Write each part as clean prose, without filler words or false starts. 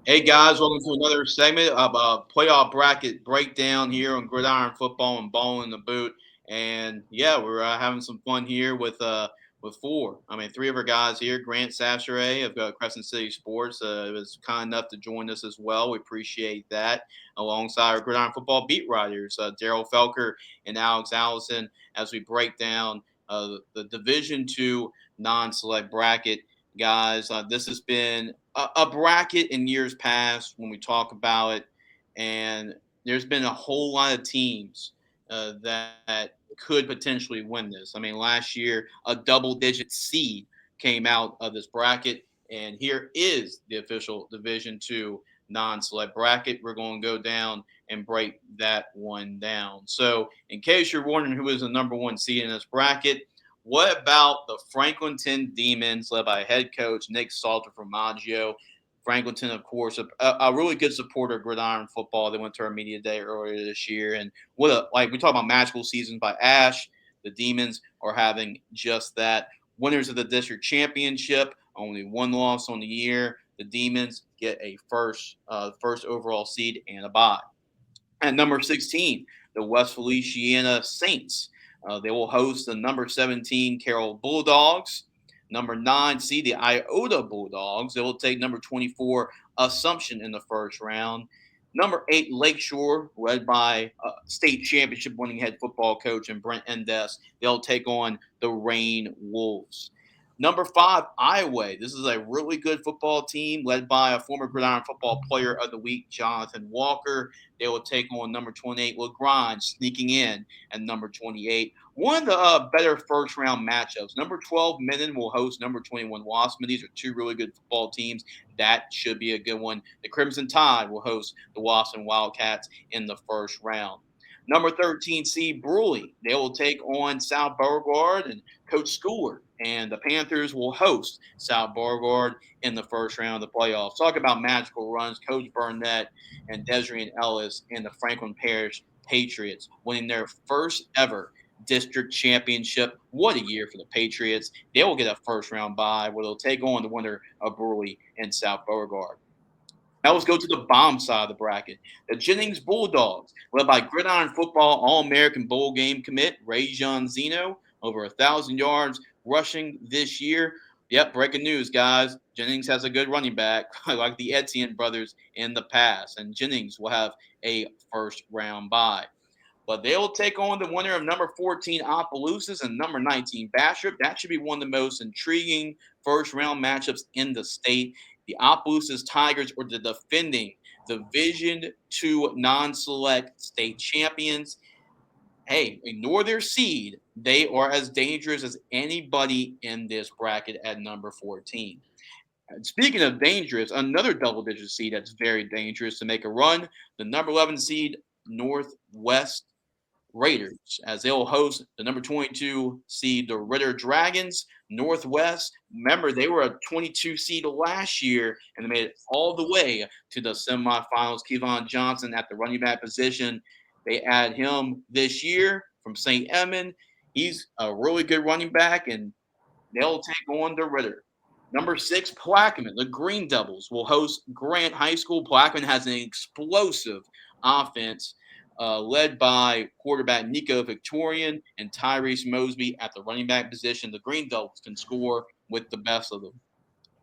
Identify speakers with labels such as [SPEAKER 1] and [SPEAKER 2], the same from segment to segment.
[SPEAKER 1] Hey guys, welcome to another segment of playoff bracket breakdown here on Gridiron Football and Ballin the Boot. And yeah, we're having some fun here with three of our guys here. Grant Sashere of Crescent City Sports was kind enough to join us as well. We appreciate that. Alongside our Gridiron Football beat writers, Daryl Felker and Alex Allison, as we break down the Division II non-select bracket guys. This has been a bracket in years past when we talk about it, and there's been a whole lot of teams that could potentially win this. I mean, last year a double-digit seed came out of this bracket, and here is the official Division II non-select bracket. We're going to go down and break that one down. So, in case you're wondering who is the number one seed in this bracket, what about the Franklinton Demons, led by head coach Nick Salter from Maggio? Franklinton, of course, a really good supporter of gridiron football. They went to our media day earlier this year, and what a like we talk about magical seasons by Ash. The Demons are having just that. Winners of the district championship, only one loss on the year. The Demons get a first overall seed and a bye. At number 16, the West Feliciana Saints. They will host the number 17 Carroll Bulldogs. Number 9 seed, the Iota Bulldogs. They will take number 24 Assumption in the first round. Number 8, Lakeshore, led by state championship winning head football coach and Brent Endes. They'll take on the Rain Wolves. Number 5, Iowa. This is a really good football team led by a former Gridiron Football Player of the Week, Jonathan Walker. They will take on number 28, LaGrange, sneaking in at number 28. One of the better first round matchups. Number 12, Minden will host number 21, Wassman. These are two really good football teams. That should be a good one. The Crimson Tide will host the Wassman Wildcats in the first round. Number 13 seed Bruley. They will take on South Beauregard and Coach Schooler. And the Panthers will host South Beauregard in the first round of the playoffs. Talk about magical runs. Coach Burnett and Desiree and Ellis and the Franklin Parish Patriots winning their first ever district championship. What a year for the Patriots. They will get a first round bye where they'll take on the winner of Bruley and South Beauregard. Now let's go to the bomb side of the bracket. The Jennings Bulldogs, led by Gridiron Football All-American Bowl game commit Ray John Zeno, over 1,000 yards rushing this year. Yep, breaking news, guys. Jennings has a good running back, like the Etienne brothers in the past, and Jennings will have a first round bye. But they'll take on the winner of number 14, Opelousas, and number 19, Bastrop. That should be one of the most intriguing first round matchups in the state. The Opelousas Tigers are the defending Division II non-select state champions. Hey, ignore their seed. They are as dangerous as anybody in this bracket at number 14. And speaking of dangerous, another double-digit seed that's very dangerous to make a run, the number 11 seed Northwest Raiders, as they'll host the number 22 seed, the Ritter Dragons. Northwest, remember, they were a 22 seed last year and they made it all the way to the semifinals. Kevon Johnson at the running back position. They add him this year from St. Edmund. He's a really good running back, and they'll take on the Ritter. Number 6, Plaquemine. The Green Devils will host Grant High School. Plaquemine has an explosive offense led by quarterback Nico Victorian and Tyrese Mosby at the running back position. The Green Devils can score with the best of them.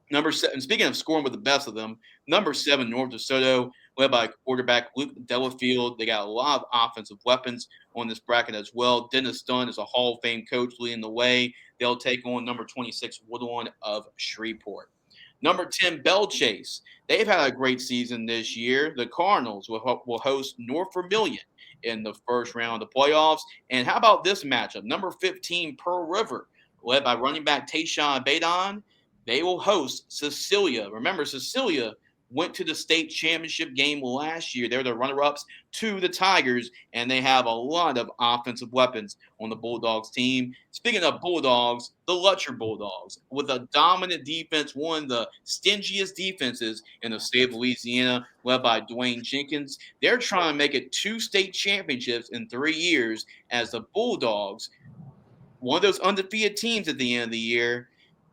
[SPEAKER 1] Number 7, speaking of scoring with the best of them, number 7, North DeSoto, led by quarterback Luke Delafield. They got a lot of offensive weapons on this bracket as well. Dennis Dunn is a Hall of Fame coach leading the way. They'll take on number 26, Woodlawn of Shreveport. Number 10, Bell Chase. They've had a great season this year. The Cardinals will host North Vermilion in the first round of the playoffs. And how about this matchup? Number 15, Pearl River, led by running back Tayshawn Badon. They will host Cecilia. Remember, Cecilia went to the state championship game last year. They're the runner-ups to the Tigers, and they have a lot of offensive weapons on the Bulldogs team. Speaking of Bulldogs, the Lutcher Bulldogs, with a dominant defense, one of the stingiest defenses in the state of Louisiana, led by Dwayne Jenkins. They're trying to make it 2 state championships in 3 years as the Bulldogs, one of those undefeated teams at the end of the year,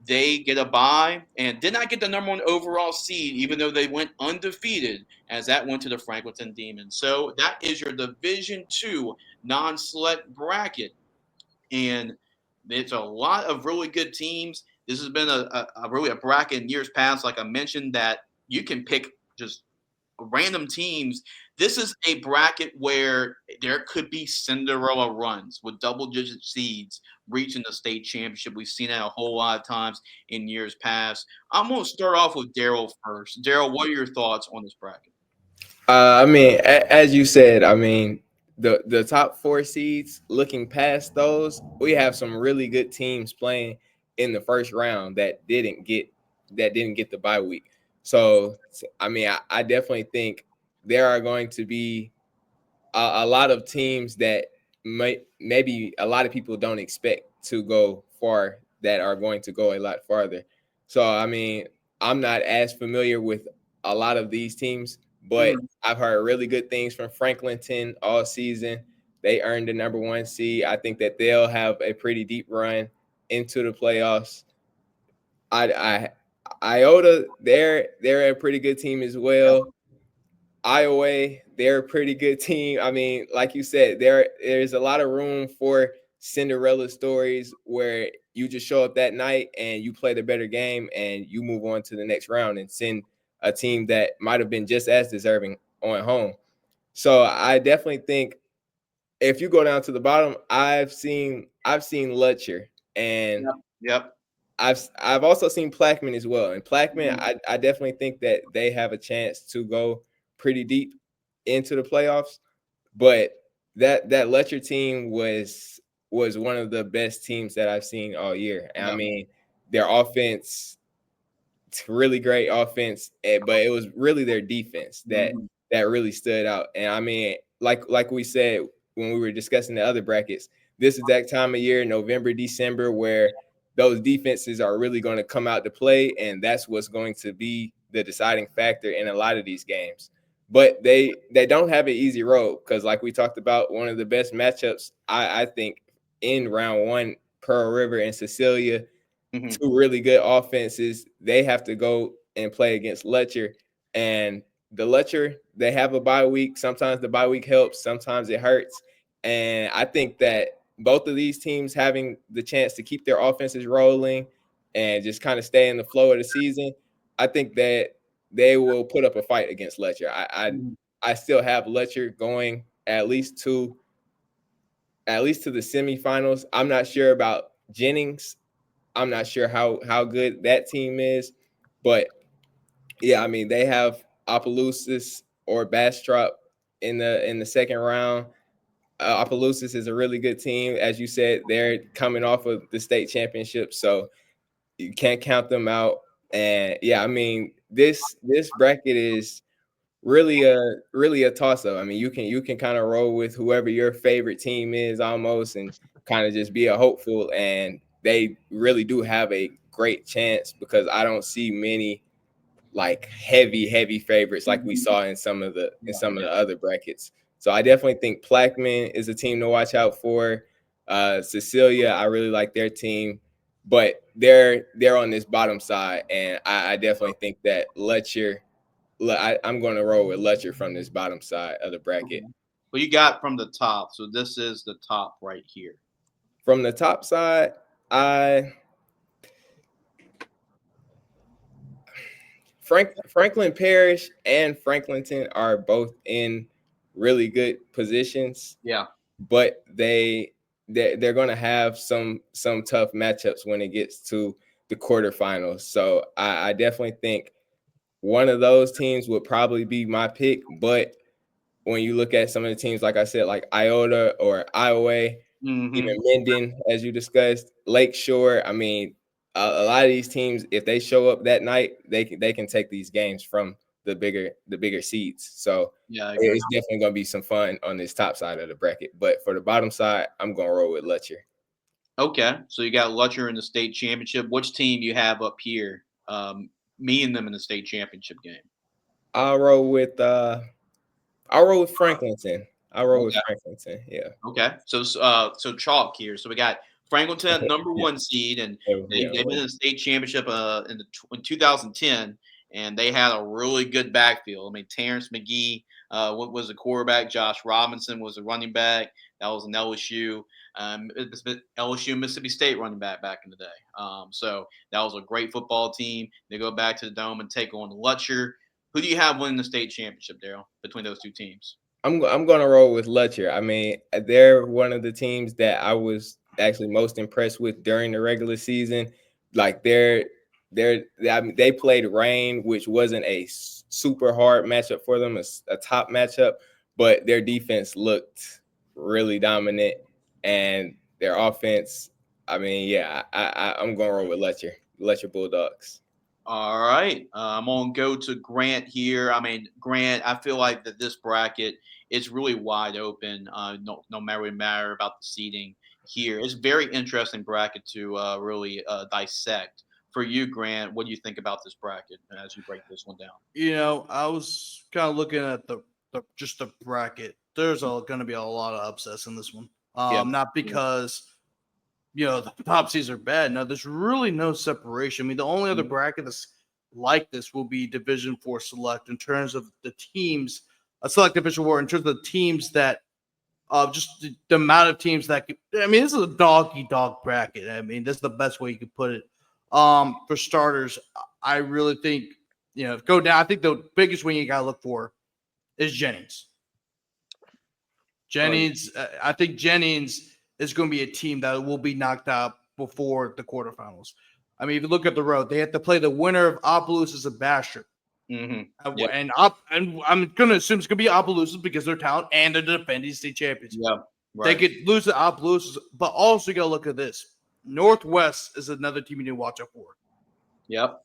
[SPEAKER 1] they get a bye and did not get the number one overall seed, even though they went undefeated, as that went to the Franklinton Demons. So that is your Division Two non-select bracket, and it's a lot of really good teams. This has been a really a bracket in years past, like I mentioned, that you can pick just random teams. This is a bracket where there could be Cinderella runs with double digit seeds reaching the state championship. We've seen that a whole lot of times in years past. I'm going to start off with Daryl first. Daryl, what are your thoughts on this bracket?
[SPEAKER 2] I mean, as you said, I mean, the top four seeds. Looking past those, we have some really good teams playing in the first round that didn't get the bye week. So, I mean, I definitely think there are going to be a lot of teams that maybe a lot of people don't expect to go far that are going to go a lot farther. So I mean, I'm not as familiar with a lot of these teams, but
[SPEAKER 1] Mhm.
[SPEAKER 2] I've heard really good things from Franklinton all season. They earned the number one seed. I think that they'll have a pretty deep run into the playoffs. I Iota, they're a pretty good team as well. Iowa, they're a pretty good team. I mean, like you said, there's a lot of room for Cinderella stories where you just show up that night and you play the better game and you move on to the next round and send a team that might have been just as deserving on home. So I definitely think if you go down to the bottom, I've seen Lutcher and
[SPEAKER 1] Yep. Yep.
[SPEAKER 2] I've also seen Plaquemine as well. And Plaquemine,
[SPEAKER 1] Mhm.
[SPEAKER 2] I definitely think that they have a chance to go pretty deep into the playoffs. But that Letcher team was one of the best teams that I've seen all year. And I
[SPEAKER 1] Yep.
[SPEAKER 2] mean, their offense, it's really great offense, but it was really their defense that
[SPEAKER 1] Mhm.
[SPEAKER 2] that really stood out. And I mean, like we said when we were discussing the other brackets, this is that time of year, November, December, where those defenses are really going to come out to play, and that's what's going to be the deciding factor in a lot of these games. But they don't have an easy road because, like we talked about, one of the best matchups I think in round one, Pearl River and Cecilia,
[SPEAKER 1] Mhm.
[SPEAKER 2] two really good offenses. They have to go and play against Letcher. And the Letcher, they have a bye week. Sometimes the bye week helps, sometimes it hurts. And I think that both of these teams having the chance to keep their offenses rolling and just kind of stay in the flow of the season, I think that they will put up a fight against Letcher.
[SPEAKER 1] Mhm.
[SPEAKER 2] I still have Letcher going at least to the semifinals. I'm not sure about Jennings. I'm not sure how good that team is, but yeah, I mean they have Opelousas or Bastrop in the second round. Opelousas is a really good team, as you said. They're coming off of the state championship, so you can't count them out. And yeah, I mean this bracket is really a toss up. I mean, you can kind of roll with whoever your favorite team is almost, and kind of just be a hopeful. And they really do have a great chance because I don't see many like heavy favorites like we
[SPEAKER 1] Mhm.
[SPEAKER 2] saw in some of the in
[SPEAKER 1] Yeah.
[SPEAKER 2] some of
[SPEAKER 1] Yeah.
[SPEAKER 2] the other brackets. So I definitely think Plaquemine is a team to watch out for. Cecilia, I really like their team, but they're on this bottom side, and I definitely think that Letcher I'm going to roll with Letcher from this bottom side of the bracket.
[SPEAKER 1] Okay. Well, you got from the top, so this is the top right here.
[SPEAKER 2] From the top side, I Franklin Parish and Franklinton are both in really good positions,
[SPEAKER 1] Yeah.
[SPEAKER 2] but they're going to have some tough matchups when it gets to the quarterfinals. So I definitely think one of those teams would probably be my pick, but when you look at some of the teams, like I said, like Iota or Iowa, even
[SPEAKER 1] Hmm.
[SPEAKER 2] Minden, as you discussed, Lakeshore. I mean, a lot of these teams, if they show up that night, they can take these games from the bigger seeds. So
[SPEAKER 1] Yeah, I agree.
[SPEAKER 2] it's definitely going to be some fun on this top side of the bracket. But for the bottom side, I'm going to roll with Lutcher.
[SPEAKER 1] Okay, so you got Lutcher in the state championship. Which team you have up here? Me and them in the state championship game.
[SPEAKER 2] I'll roll with uh I'll roll with Franklinton. I'll roll with
[SPEAKER 1] Okay.
[SPEAKER 2] Franklinton. Yeah.
[SPEAKER 1] Okay. So so chalk here. So we got Franklinton, number
[SPEAKER 2] Yeah,
[SPEAKER 1] one seed, and
[SPEAKER 2] yeah,
[SPEAKER 1] they've been in the state championship in 2010, and they had a really good backfield. I mean, Terrence McGee what was the quarterback? Josh Robinson was the running back. That was an LSU. LSU Mississippi State running back in the day. So that was a great football team. They go back to the dome and take on Lutcher. Who do you have winning the state championship, Daryl, between those two teams?
[SPEAKER 2] I'm going to roll with Lutcher. I mean, they're one of the teams that I was actually most impressed with during the regular season. Like I mean, they played rain, which wasn't a super hard matchup for them, a top matchup, but their defense looked really dominant, and their offense. I mean, yeah, I'm going to roll with Lutcher Bulldogs.
[SPEAKER 1] All right. I'm going to go to Grant here. I mean, Grant, I feel like that this bracket is really wide open, no matter about the seating here. It's a very interesting bracket to really dissect. For you, Grant, what do you think about this bracket as you break this one down?
[SPEAKER 3] I was kind of looking at the just the bracket. There's going to be a lot of upsets in this one.
[SPEAKER 1] Yeah.
[SPEAKER 3] Not because the top seeds are bad. No, there's really no separation. I mean, the only other bracket that's like this will be Division 4 Select in terms of the teams. Select Division 4 in terms of the teams that just the amount of teams that could, I mean, this is a dog bracket. I mean, this is the best way you could put it. For starters, I really think go down. I think the biggest win you got to look for is Jennings. I think Jennings is going to be a team that will be knocked out before the quarterfinals. I mean, if you look at the road, they have to play the winner of Opelousas and Bastrop.
[SPEAKER 1] Mm-hmm.
[SPEAKER 3] Yep. And I'm going to assume it's going to be Opelousas because they're talent and they're the defending state champions.
[SPEAKER 1] Yeah, right.
[SPEAKER 3] They could lose to Opelousas, but also you got to look at this. Northwest is another team you need to watch out for.
[SPEAKER 1] Yep.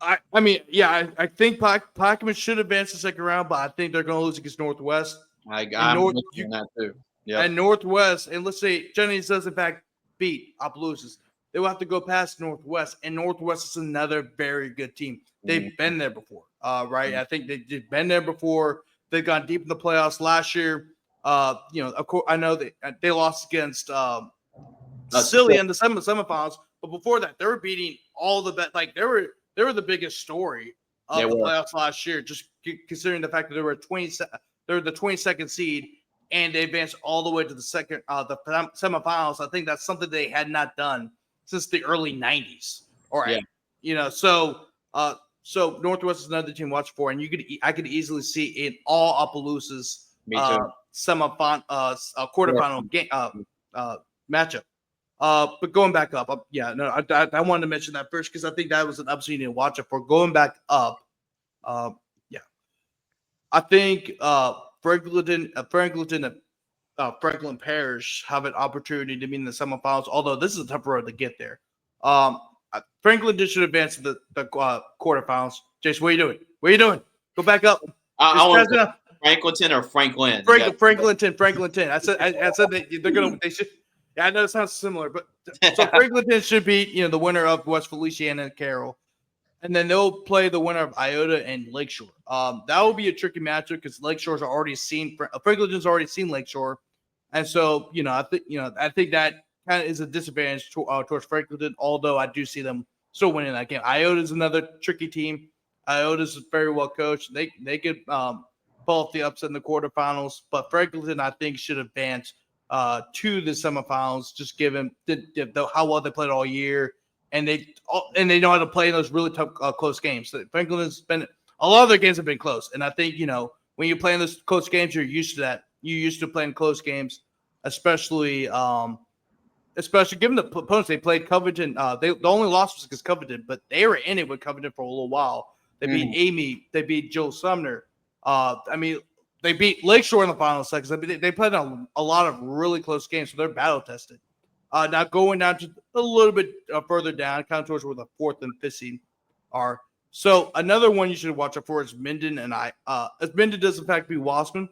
[SPEAKER 3] I mean, yeah, I think Plaquemine should advance the second round, but I think they're going to lose against Northwest.
[SPEAKER 1] I'm looking at that too.
[SPEAKER 3] Yep. And Northwest, and let's say Jennings does in fact beat Opelousas, they will have to go past Northwest, and Northwest is another very good team. They've been there before, right? I think they've been there before. They've gone deep in the playoffs last year. Of course, I know they lost against Silly in the semifinals, but before that, they were beating all the best. Like they were the biggest story of the playoffs last year. Just considering the fact that they were they were the 22nd seed, and they advanced all the way to the semifinals. I think that's something they had not done since the early 90s. All right, so Northwest is another team to watch for, and I could easily see in all Opelousas semifinal quarterfinal game matchup. But going back up, I wanted to mention that first because I think that was an upset you need to watch it for. Going back up, I think Franklin Parish have an opportunity to be in the semifinals, although this is a tough road to get there. Franklin should advance to the quarterfinals. Jason, what are you doing? What are you doing? Go back up.
[SPEAKER 1] I want Franklinton or Franklin.
[SPEAKER 3] Franklinton. I said they're gonna. They should. Yeah, I know it sounds similar, but so Franklinton should be the winner of West Feliciana and Carroll, and then they'll play the winner of Iota and Lakeshore. That will be a tricky matchup because Lakeshore's already seen Franklinton's already seen Lakeshore, and so I think that kind of is a disadvantage towards Franklinton. Although I do see them still winning that game. Iota's another tricky team. Iota's very well coached. They could pull off the upset in the quarterfinals, but Franklinton I think should advance to the semifinals, just given how well they played all year, and they know how to play in those really tough close games. So Franklin's been a lot of their games have been close, and I think when you play in those close games, you're used to that. You're used to playing close games, especially given the opponents they played. Covington, the only loss was against Covington, but they were in it with Covington for a little while. They beat Amy, they beat Joe Sumner. They beat Lakeshore in the final seconds. I mean, they played a lot of really close games, so they're battle tested. Now going down to a little bit further down, kind of towards where the fourth and fifth seed are. So another one you should watch out for is Minden and as Minden does in fact beat Wasserman,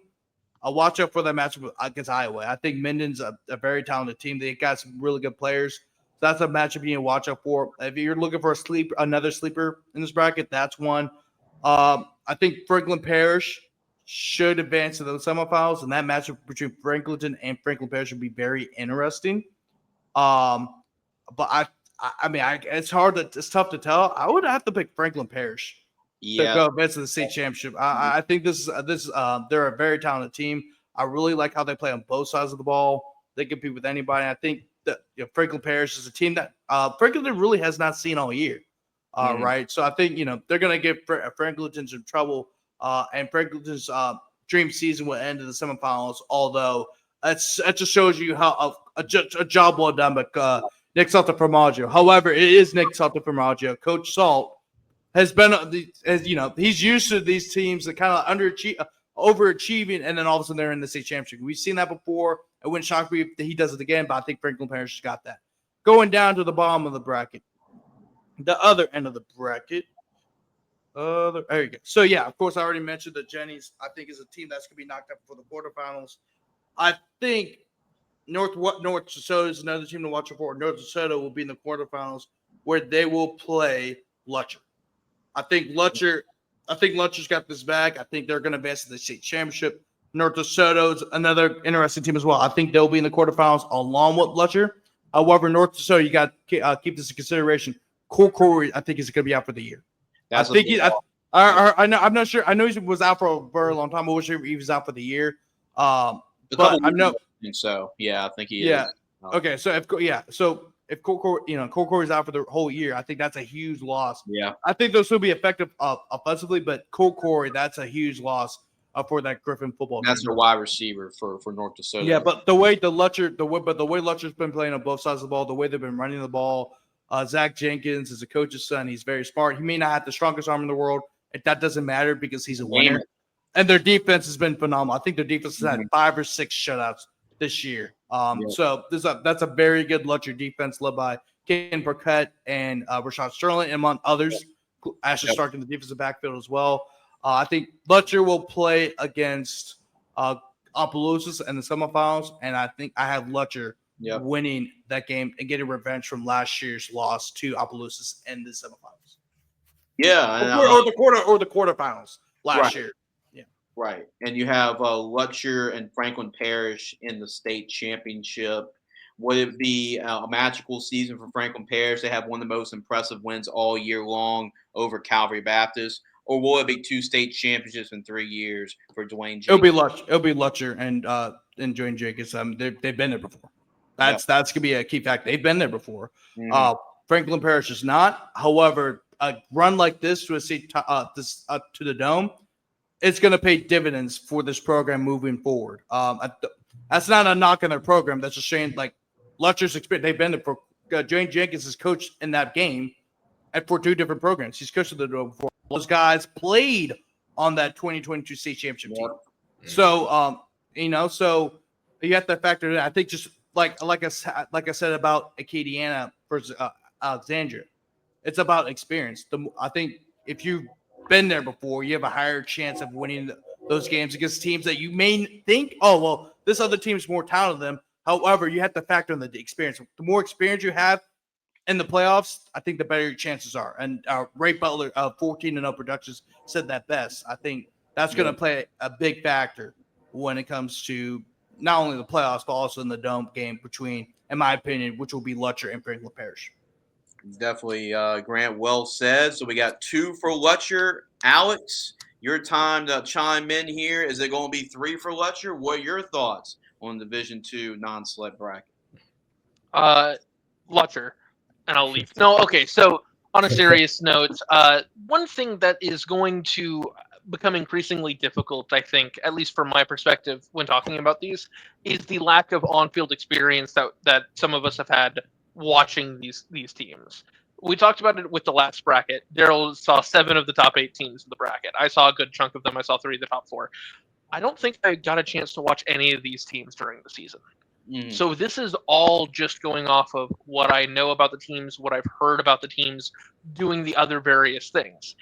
[SPEAKER 3] watch out for that matchup against Iowa. I think Minden's a very talented team. They got some really good players. So that's a matchup you need to watch out for. If you're looking for another sleeper in this bracket, that's one. I think Franklin Parish should advance to the semifinals, and that matchup between Franklinton and Franklin Parish should be very interesting. But I mean, it's tough to tell. I would have to pick Franklin Parish to
[SPEAKER 1] Yeah.
[SPEAKER 3] go advance to the state championship. I think they're a very talented team. I really like how they play on both sides of the ball. They compete with anybody. I think that Franklin Parish is a team that Franklin really has not seen all year. Right. So I think they're gonna get Franklinton some trouble. And Franklinton's dream season will end in the semifinals. Although that just shows you how a job well done, but Nick Saltaformaggio. However, it is Nick Saltaformaggio. Coach Salt has been, he's used to these teams that kind of overachieving, and then all of a sudden they're in the state championship. We've seen that before. It wouldn't shock me if he does it again, but I think Franklin Parish has got that. Going down to the bottom of the bracket, the other end of the bracket. There you go. So, yeah, of course, I already mentioned that Jennings, I think, is a team that's going to be knocked up for the quarterfinals. I think North Dakota is another team to watch for. North Dakota will be in the quarterfinals where they will play Lutcher. I think Lutcher's got this back. I think they're going to advance to the state championship. North Dakota's another interesting team as well. I think they'll be in the quarterfinals along with Lutcher. However, North Dakota, you got to keep this in consideration. Cole Corey, I think, is going to be out for the year. I know. I'm not sure. I know he was out for a very long time. I wish he was out for the year. But I know.
[SPEAKER 1] So yeah, I think he
[SPEAKER 3] is.
[SPEAKER 1] Okay.
[SPEAKER 3] So if Cole Corey's out for the whole year, I think that's a huge loss.
[SPEAKER 1] Yeah.
[SPEAKER 3] I think they'll still be effective offensively, but Cole Corey, that's a huge loss for that Griffin football
[SPEAKER 1] team. That's their wide receiver for North Dakota.
[SPEAKER 3] Yeah, but the way Lutcher's been playing on both sides of the ball, the way they've been running the ball, Zach Jenkins is a coach's son. He's very smart. He may not have the strongest arm in the world. That doesn't matter because he's a winner. And their defense has been phenomenal. I think their defense has had 5 or 6 shutouts this year. So that's a very good Lutcher defense led by Ken Burkett and Rashad Sterling, among others. Asher Stark in the defensive backfield as well. I think Lutcher will play against Opelousas in the semifinals, and I think I have Lutcher winning that game and getting revenge from last year's loss to Opelousas in the semifinals.
[SPEAKER 1] Yeah,
[SPEAKER 3] or the quarterfinals last year. Yeah,
[SPEAKER 1] right. And you have Lutcher and Franklin Parish in the state championship. Would it be a magical season for Franklin Parish? They have one of the most impressive wins all year long over Calvary Baptist. Or will it be 2 state championships in 3 years for Dwayne Jenkins?
[SPEAKER 3] It'll be Lutcher and Dwayne Jenkins. They've been there before. That's gonna be a key fact. They've been there before. Mm-hmm. Franklin Parish is not. However, a run like this to a state to the Dome, it's gonna pay dividends for this program moving forward. That's not a knock on their program. That's just saying like Lutcher's experience. They've been there for. Dwayne Jenkins has coached in that game for 2 different programs. He's coached the Dome before. Those guys played on that 2022 state championship team. So, so you have to factor in. I think just like I said about Acadiana versus Alexandria, it's about experience. I think if you've been there before, you have a higher chance of winning those games against teams that you may think, oh, well, this other team is more talented than them. However, you have to factor in the experience. The more experience you have in the playoffs, I think the better your chances are. And Ray Butler of 14-0 Productions said that best. I think that's going to play a big factor when it comes to not only the playoffs, but also in the Dome game between, in my opinion, which will be Lutcher and Franklin Parish.
[SPEAKER 1] Definitely, Grant, well said. So we got 2 for Lutcher. Alex, your time to chime in here. Is it going to be 3 for Lutcher? What are your thoughts on Division II non-select bracket?
[SPEAKER 4] Lutcher. And I'll leave. No, okay. So on a serious note, one thing that is going to become increasingly difficult, I think, at least from my perspective, when talking about these, is the lack of on-field experience that some of us have had watching these teams. We talked about it with the last bracket. Daryl saw 7 of the top 8 teams in the bracket. I saw a good chunk of them. I saw 3 of the top 4. I don't think I got a chance to watch any of these teams during the season. Mm-hmm. So this is all just going off of what I know about the teams, what I've heard about the teams doing the other various things.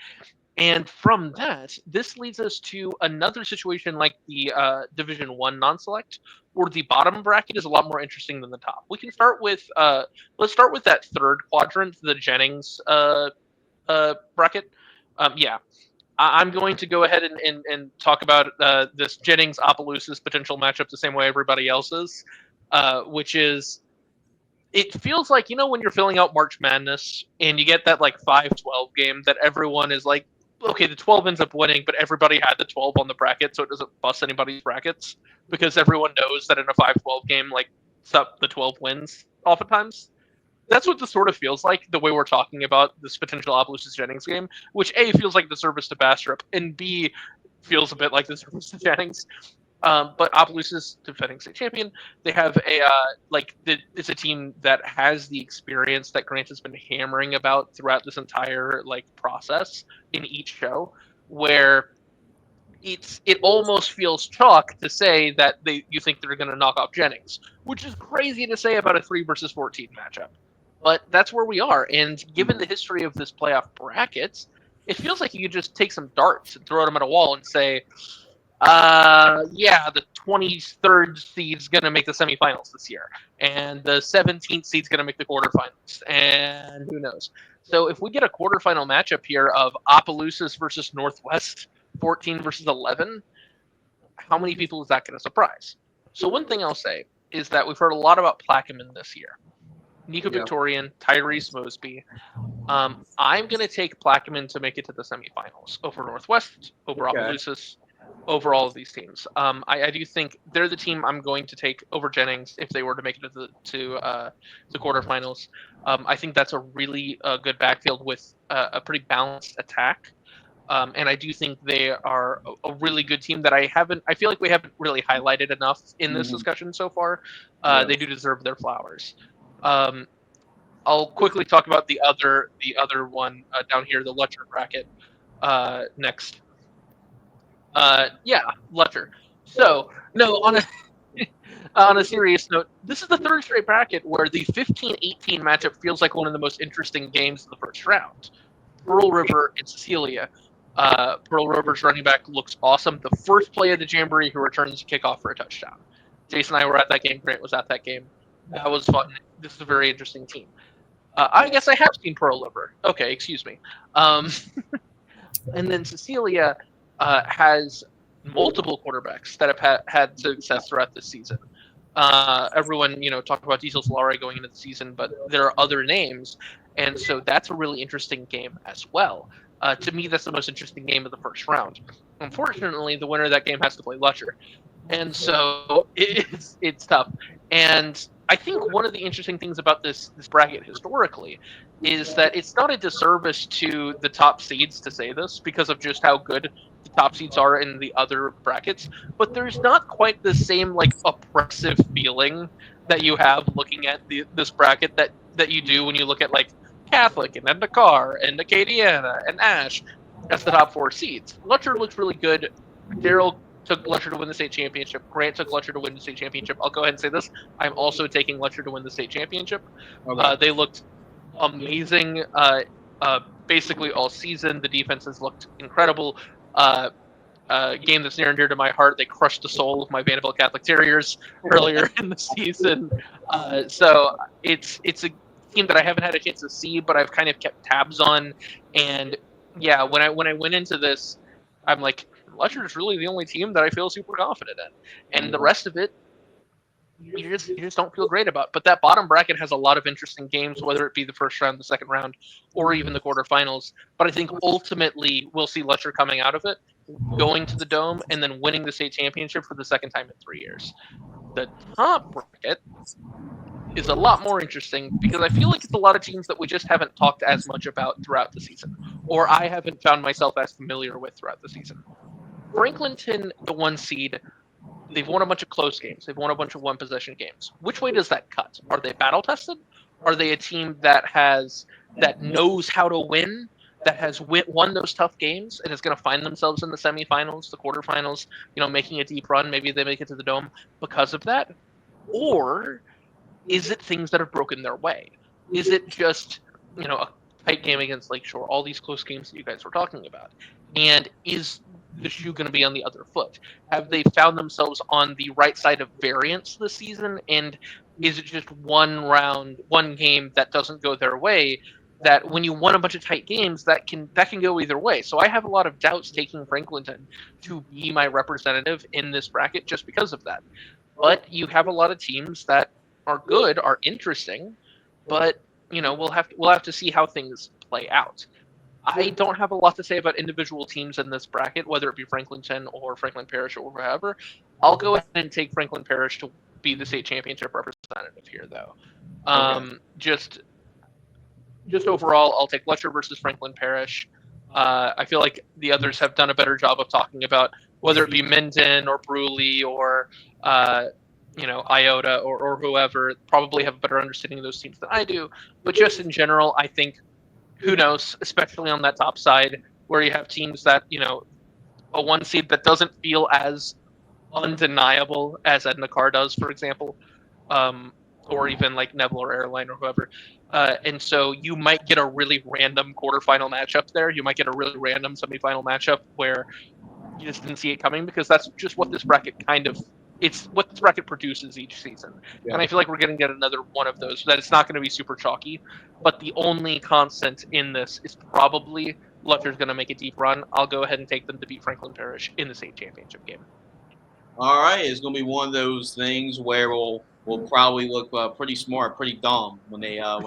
[SPEAKER 4] And from that, this leads us to another situation like the Division I non-select, where the bottom bracket is a lot more interesting than the top. We can start with, let's start with that third quadrant, the Jennings bracket. I'm going to go ahead and talk about this Jennings-Opelousas potential matchup the same way everybody else is, which is it feels like, when you're filling out March Madness and you get that like 5-12 game that everyone is like, okay, the 12 ends up winning, but everybody had the 12 on the bracket, so it doesn't bust anybody's brackets because everyone knows that in a 5-12 game, like, the 12 wins oftentimes. That's what this sort of feels like, the way we're talking about this potential Opelousas Jennings game, which A, feels like the service to Bastrop, and B, feels a bit like the service to Jennings. But Opelousas, defending state champion, they have it's a team that has the experience that Grant has been hammering about throughout this entire process in each show, where it almost feels chalk to say that you think they're going to knock off Jennings, which is crazy to say about a 3 versus 14 matchup. But that's where we are, and given the history of this playoff bracket, it feels like you could just take some darts and throw them at a wall and say, yeah, the 23rd seed's going to make the semifinals this year, and the 17th seed's going to make the quarterfinals, and who knows. So if we get a quarterfinal matchup here of Opelousas versus Northwest, 14 versus 11, how many people is that going to surprise? So one thing I'll say is that we've heard a lot about Plaquemine this year. Nico Victorian, Tyrese Mosby. I'm going to take Plaquemine to make it to the semifinals over Northwest, over Opelousas, over all of these teams. I do think they're the team I'm going to take over Jennings if they were to make it to the quarterfinals. I think that's a really good backfield with a pretty balanced attack. And I do think they are a really good team that I feel like we haven't really highlighted enough in this discussion so far. They do deserve their flowers. I'll quickly talk about the other one down here, the Letcher bracket, next. Letcher. So no, on a serious note, this is the third straight bracket where the 15-18 matchup feels like one of the most interesting games of the first round. Pearl River and Cecilia. Pearl River's running back looks awesome. The first play of the Jamboree who returns kickoff for a touchdown. Jason and I were at that game. Grant was at that game. That was fun. This is a very interesting team. I guess I have seen Pearl River. Okay, excuse me. And then Cecilia has multiple quarterbacks that have had success throughout this season. Everyone, talked about Diesel Solari going into the season, but there are other names, and so that's a really interesting game as well. To me, that's the most interesting game of the first round. Unfortunately, the winner of that game has to play Letcher, and so it's tough. And I think one of the interesting things about this bracket historically is that it's not a disservice to the top seeds to say this because of just how good the top seeds are in the other brackets, but there's not quite the same oppressive feeling that you have looking at this bracket that you do when you look at Catholic and Endicott and Acadiana and Ash as the top 4 seeds. Letcher looks really good. Daryl took Letcher to win the state championship. Grant took Letcher to win the state championship. I'll go ahead and say this. I'm also taking Letcher to win the state championship. Okay. They looked amazing basically all season. The defenses looked incredible. Game that's near and dear to my heart. They crushed the soul of my Vanderbilt Catholic Terriers earlier in the season. So it's a team that I haven't had a chance to see, but I've kind of kept tabs on. And yeah, when I went into this, I'm like, Letcher is really the only team that I feel super confident in, and the rest of it, you just don't feel great about. But that bottom bracket has a lot of interesting games, whether it be the first round, the second round, or even the quarterfinals. But I think ultimately we'll see Letcher coming out of it, going to the Dome, and then winning the state championship for the second time in 3 years. The top bracket is a lot more interesting because I feel like it's a lot of teams that we just haven't talked as much about throughout the season, or I haven't found myself as familiar with throughout the season. Franklinton, the 1 seed, they've won a bunch of close games. They've won a bunch of one-possession games. Which way does that cut? Are they battle-tested? Are they a team that knows how to win, that has won those tough games, and is going to find themselves in the semifinals, the quarterfinals, making a deep run? Maybe they make it to the Dome because of that? Or is it things that have broken their way? Is it just, a tight game against Lakeshore, all these close games that you guys were talking about? And is the shoe going to be on the other foot? Have they found themselves on the right side of variance this season? And is it just one game that doesn't go their way, that when you won a bunch of tight games, that can go either way? So I have a lot of doubts taking Franklinton to be my representative in this bracket just because of that. But you have a lot of teams that are good, are interesting, but we'll have to see how things play out. I don't have a lot to say about individual teams in this bracket, whether it be Franklinton or Franklin Parish or whoever. I'll go ahead and take Franklin Parish to be the state championship representative here, though.
[SPEAKER 1] Okay.
[SPEAKER 4] Just overall, I'll take Letcher versus Franklin Parish. I feel like the others have done a better job of talking about whether it be Minden or Bruley or Iota or whoever, probably have a better understanding of those teams than I do. But just in general, I think who knows, especially on that top side where you have teams that a one seed that doesn't feel as undeniable as Edna Carr does, for example, um, or even like Neville or Airline or whoever. And so you might get a really random quarterfinal matchup there. You might get a really random semifinal matchup where you just didn't see it coming, because that's just what this bracket it's what this bracket produces each season.
[SPEAKER 1] Yeah.
[SPEAKER 4] And I feel like we're going to get another one of those, that it's not going to be super chalky, but the only constant in this is probably Lutcher's going to make a deep run. I'll go ahead and take them to beat Franklin Parish in the state championship game.
[SPEAKER 1] All right, it's gonna be one of those things where we'll probably look pretty smart, pretty dumb when all.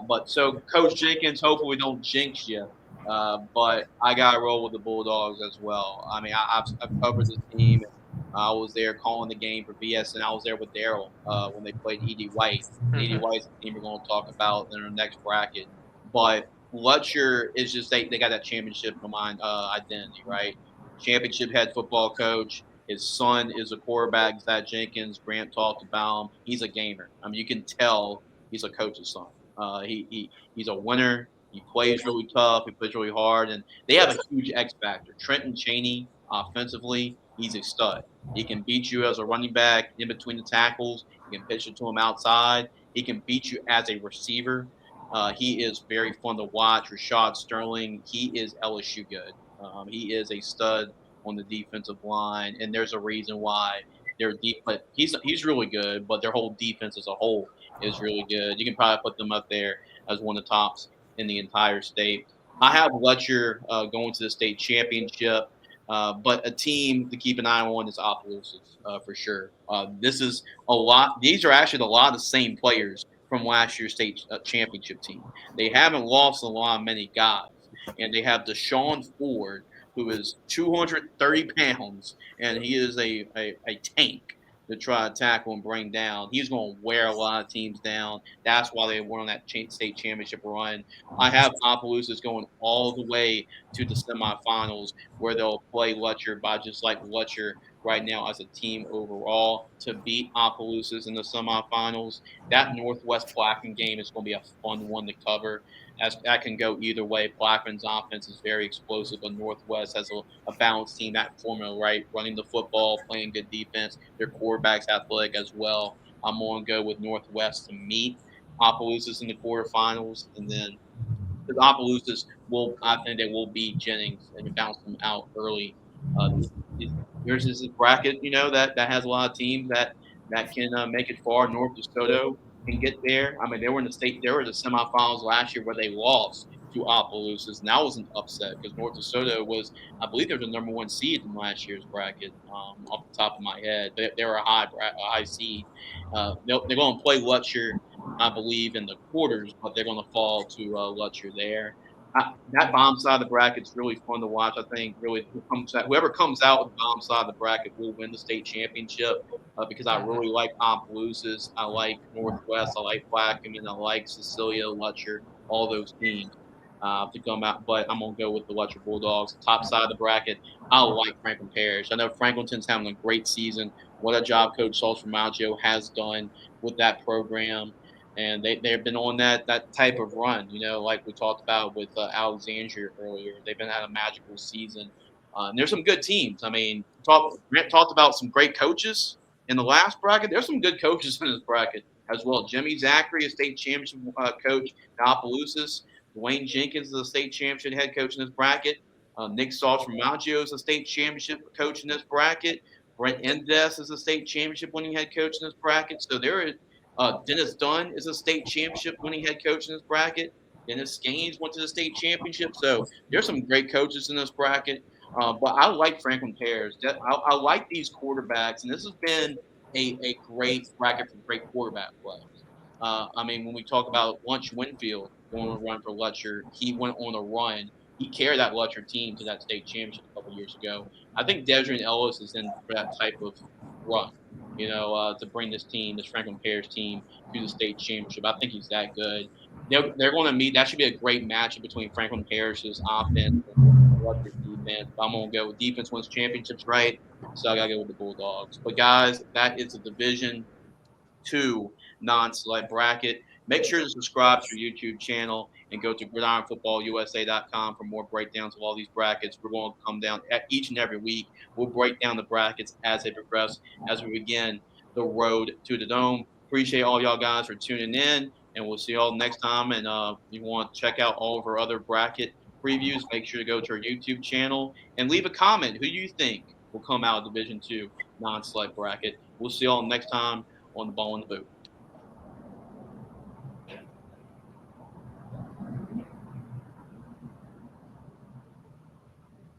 [SPEAKER 1] But so Coach Jenkins, hopefully we don't jinx you. But I got to roll with the Bulldogs as well. I mean, I've covered this team. I was there calling the game for BSN. I was there with Daryl when they played Edie White. Edie White's the team we're going to talk about in our next bracket. But Lutcher is just they got that championship identity, right? Championship head football coach. His son is a quarterback, Zach Jenkins. Grant talked about him. He's a gamer. I mean, you can tell he's a coach's son. He's a winner. He plays really tough. He plays really hard, and they have a huge X factor. Trenton Cheney, offensively, he's a stud. He can beat you as a running back in between the tackles. You can pitch it to him outside. He can beat you as a receiver. He is very fun to watch. Rashad Sterling, he is LSU good. He is a stud on the defensive line, and there's a reason why they're deep. But he's really good. But their whole defense as a whole is really good. You can probably put them up there as one of the tops in the entire state. I have Letcher going to the state championship, but a team to keep an eye on is Opelousas for sure. This is a lot. These are actually a lot of the same players from last year's state championship team. They haven't lost a lot of many guys, and they have Deshaun Ford, who is 230 pounds, and he is a tank to try to tackle and bring down. He's going to wear a lot of teams down. That's why they won on that state championship run. I have Opelousas going all the way to the semifinals, where they'll play Letcher, but I just like Letcher right now as a team overall to beat Opelousas in the semifinals. That Northwest Blackman game is going to be a fun one to cover. As that can go either way. Blackman's offense is very explosive, but Northwest has a balanced team. That formula, right? Running the football, playing good defense. Their quarterback's athletic as well. I'm going to go with Northwest to meet Opelousas in the quarterfinals, and then the Opelousas I think they will beat Jennings and bounce them out early. There's this bracket, that has a lot of teams that can make it far. North DeSoto can get there. I mean, they were in the semifinals last year where they lost to Opelousas, and that was an upset because North DeSoto was, I believe, they were the number one seed in last year's bracket. Off the top of my head, they were a high seed. They're going to play Lutcher, I believe, in the quarters, but they're going to fall to Lutcher there. That bottom side of the bracket is really fun to watch. I think really whoever comes out with the bottom side of the bracket will win the state championship because I really like Opelousas. I like Northwest. I like Plaquemine. I like Cecilia, Lutcher, all those teams to come out. But I'm going to go with the Lutcher Bulldogs. Top side of the bracket, I like Franklin Parish. I know Franklinton's having a great season. What a job Coach Salts Formaggio has done with that program. And they've been on that type of run, like we talked about with Alexandria earlier. They've been at a magical season. And there's some good teams. I mean, Grant talked about some great coaches in the last bracket. There's some good coaches in this bracket as well. Jimmy Zachary, a state championship coach at Opelousas. Dwayne Jenkins is a state championship head coach in this bracket. Nick Salts from Maggio is a state championship coach in this bracket. Brent Endes is a state championship winning head coach in this bracket. So there is Dennis Dunn is a state championship winning head coach in this bracket. Dennis Gaines went to the state championship. So there's some great coaches in this bracket. But I like Franklin Parish. I like these quarterbacks. And this has been a great bracket for great quarterback play. I mean, when we talk about Lunch Winfield going on a run for Letcher, he went on a run. He carried that Letcher team to that state championship a couple years ago. I think Desiree Ellis is in for that type of run, to bring this team, this Franklin Parish team, to the state championship. I think he's that good. They're going to meet. That should be a great matchup between Franklin Parish's offense and Letcher's defense. I'm going to go with defense wins championships, right? So I got to go with the Bulldogs. But guys, that is a Division II non-select bracket. Make sure to subscribe to our YouTube channel and go to gridironfootballusa.com for more breakdowns of all these brackets. We're going to come down each and every week. We'll break down the brackets as they progress as we begin the road to the dome. Appreciate all y'all guys for tuning in, and we'll see y'all next time. And if you want to check out all of our other bracket previews, make sure to go to our YouTube channel and leave a comment. Who you think will come out of Division II non-select bracket? We'll see y'all next time on the Ball in the Boot.